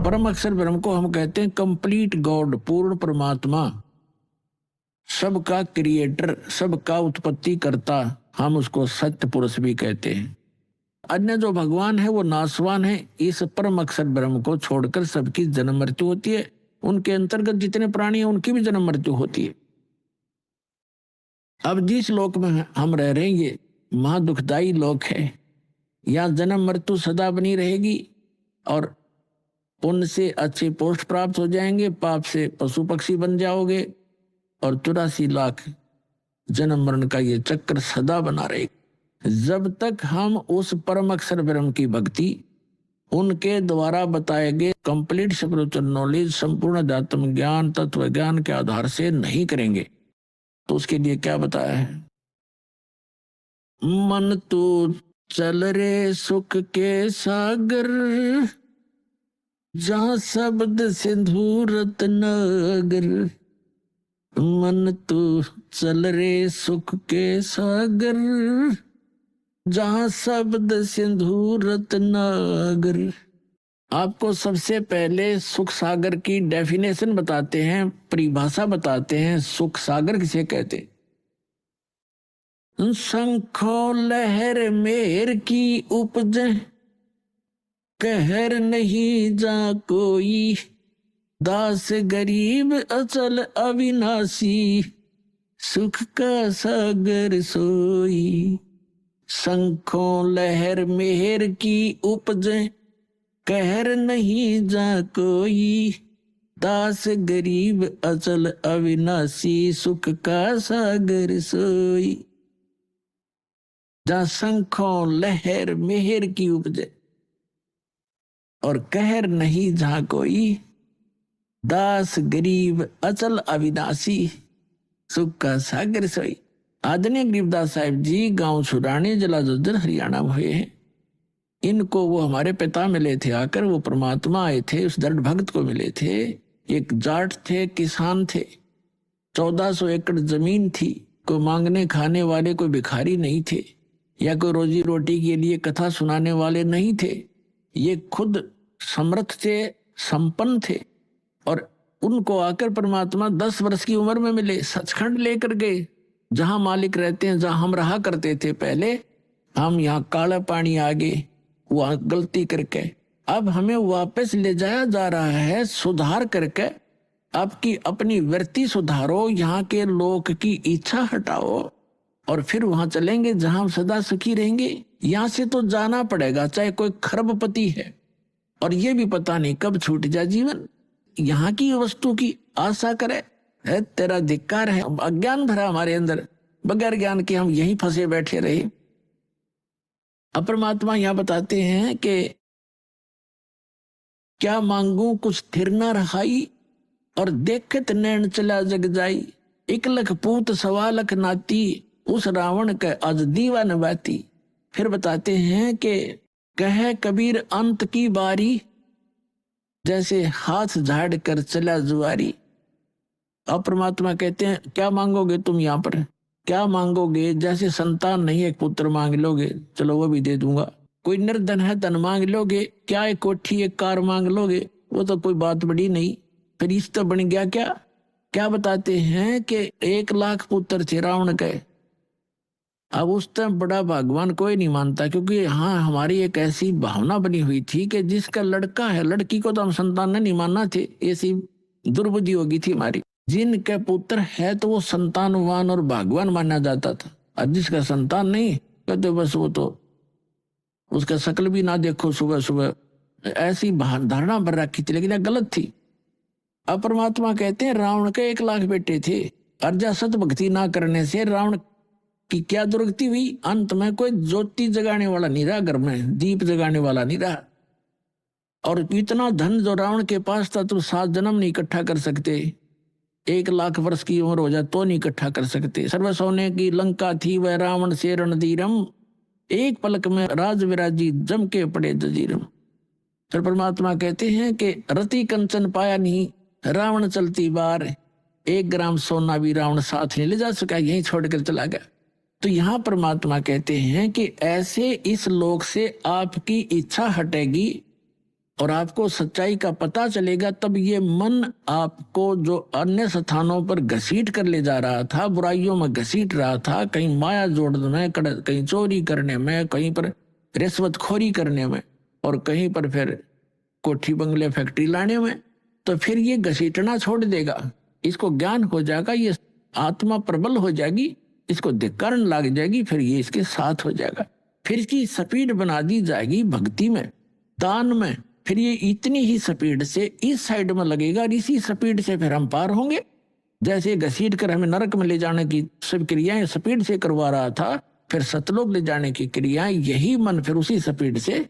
परम अक्षर ब्रह्म को हम कहते हैं कंप्लीट गॉड, पूर्ण परमात्मा, सबका क्रिएटर, सबका उत्पत्ति करता। हम उसको सत्य पुरुष भी कहते हैं। अन्य जो भगवान है वो नासवान है। इस परम अक्षर ब्रह्म को छोड़कर सबकी जन्म मृत्यु होती है। उनके अंतर्गत जितने प्राणी हैं उनकी भी जन्म मृत्यु होती है। अब जिस लोक में हम रह रहे हैं ये महा दुखदाई लोक है। यहाँ जन्म मृत्यु सदा बनी रहेगी और पुण्य से अच्छे पोस्ट प्राप्त हो जाएंगे, पाप से पशु पक्षी बन जाओगे और 84 लाख जन्म मरण का ये चक्र सदा बना रहेगा। जब तक हम उस परम अक्षर ब्रह्म की भक्ति, उनके द्वारा बताए गए कंप्लीट स्पिरिचुअल नॉलेज, संपूर्ण अध्यात्म ज्ञान, तत्व ज्ञान के आधार से नहीं करेंगे तो उसके लिए क्या बताया है? मन तो चल रे सुख के सागर, जहां शब्द सिंधु रत्नागर। मन तो चल रे सुख के सागर, जहां शब्द सिंधु रत्नागर। आपको सबसे पहले सुख सागर की डेफिनेशन बताते हैं, परिभाषा बताते हैं। सुख सागर किसे कहते? शंखों लहर मेर की उपज, कहर नहीं जा कोई। दास गरीब अचल अविनाशी, सुख का सागर सोई। शंखों लहर मेहर की उपज, कहर नहीं जा कोई। दास गरीब अचल अविनाशी, सुख का सागर सोई। जहाँ शंखों लहर मेहर की उपज और कहर नहीं जहाँ कोई। दास गरीब अचल अविनाशी, सुख का सागर सोई। आदरणीय गरीबदास साहिब जी गांव छुरानी, जिला झज्जर, हरियाणा में हुए हैं। इनको वो हमारे पिता मिले थे आकर, वो परमात्मा आए थे, उस दृढ़ भक्त को मिले थे। एक जाट थे, किसान थे, 1400 एकड़ जमीन थी। कोई मांगने खाने वाले, कोई भिखारी नहीं थे, या कोई रोजी रोटी के लिए कथा सुनाने वाले नहीं थे। ये खुद समर्थ थे, संपन्न थे। और उनको आकर परमात्मा 10 वर्ष की उम्र में मिले, सचखंड लेकर गए, जहां मालिक रहते हैं, जहां हम रहा करते थे पहले। हम यहाँ काला पानी आ गए, वहां गलती करके अब हमें वापस ले जाया जा रहा है, सुधार करके। आपकी अपनी वृत्ति सुधारो, यहाँ के लोक की इच्छा हटाओ और फिर वहां चलेंगे जहां हम सदा सुखी रहेंगे। यहाँ से तो जाना पड़ेगा, चाहे कोई खरबपति है और ये भी पता नहीं कब छूट जाए जीवन। यहाँ की वस्तु की आशा करे, है तेरा धिक्कार है। अज्ञान भरा हमारे अंदर, बगैर ज्ञान के हम यहीं फंसे बैठे रहे। अब परमात्मा यहाँ बताते हैं कि क्या मांगू कुछ स्थिर न रहाई, और देखत नैन चला जग जाई। 1 लख पूत 1.25 लाख नाती, उस रावण के अज दीवा न बाती। फिर बताते हैं कि कहे कबीर अंत की बारी, जैसे हाथ झाड़ कर चला जुआरी। अब परमात्मा कहते हैं क्या मांगोगे तुम यहाँ पर, क्या मांगोगे? जैसे संतान नहीं, एक पुत्र मांग लोगे, चलो वो भी दे दूंगा। कोई निर्धन है, धन मांग लोगे। क्या एक कोठी एक कार मांग लोगे, वो तो कोई बात बड़ी नहीं। फिर इस तो बन गया क्या? क्या बताते हैं कि 1 लाख पुत्र थे रावण के। अब उस टाइम बड़ा भगवान कोई नहीं मानता, क्योंकि हाँ हमारी एक ऐसी भावना बनी हुई थी कि जिसका लड़का है, लड़की को तो हम संतान नहीं मानना थे। ऐसी दुर्बुद्धि होगी थी हमारी। जिनके पुत्र है तो वो संतानवान और भगवान माना जाता था, और जिसका संतान नहीं कहते बस वो तो उसका शकल भी ना देखो सुबह सुबह। ऐसी धारणा पर रखी थी, लेकिन गलत थी। अब परमात्मा कहते हैं रावण के 1 लाख बेटे थे, अर्जा सत भक्ति ना करने से रावण की क्या दुर्गति हुई। अंत में कोई ज्योति जगाने वाला नहीं रहा, घर में दीप जगाने वाला नहीं रहा। और इतना धन जो रावण के पास था तो 7 जन्म नहीं इकट्ठा कर सकते। 1 लाख वर्ष की उम्र हो जाए तो नहीं इकट्ठा कर सकते। सर्व सोने की लंका थी वह रावण से रणधीरम, एक पलक में राज विराजी जम के पड़े जजीरम। फिर परमात्मा कहते हैं कि रति कंचन पाया नहीं, रावण चलती बार, 1 ग्राम सोना भी रावण साथ नहीं ले जा सका, यहीं छोड़कर चला गया। तो यहाँ परमात्मा कहते हैं कि ऐसे इस लोक से आपकी इच्छा हटेगी और आपको सच्चाई का पता चलेगा, तब ये मन आपको जो अन्य स्थानों पर घसीट कर ले जा रहा था, बुराइयों में घसीट रहा था, कहीं माया जोड़ने में, कहीं चोरी करने में, कहीं पर रिश्वतखोरी करने में, और कहीं पर फिर कोठी बंगले फैक्ट्री लाने में, तो फिर ये घसीटना छोड़ देगा, इसको ज्ञान हो जाएगा, ये आत्मा प्रबल हो जाएगी, इसको धिक्कारण लग जाएगी, फिर ये इसके साथ हो जाएगा, फिर इसकी स्पीड बना दी जाएगी भक्ति में, दान में, फिर ये इतनी ही स्पीड से इस साइड में लगेगा और इसी स्पीड से फिर हम पार होंगे। जैसे घसीट कर हमें नरक में ले जाने की सब क्रियाएं स्पीड से करवा रहा था, फिर सतलोक ले जाने की क्रियाएं यही मन फिर उसी स्पीड से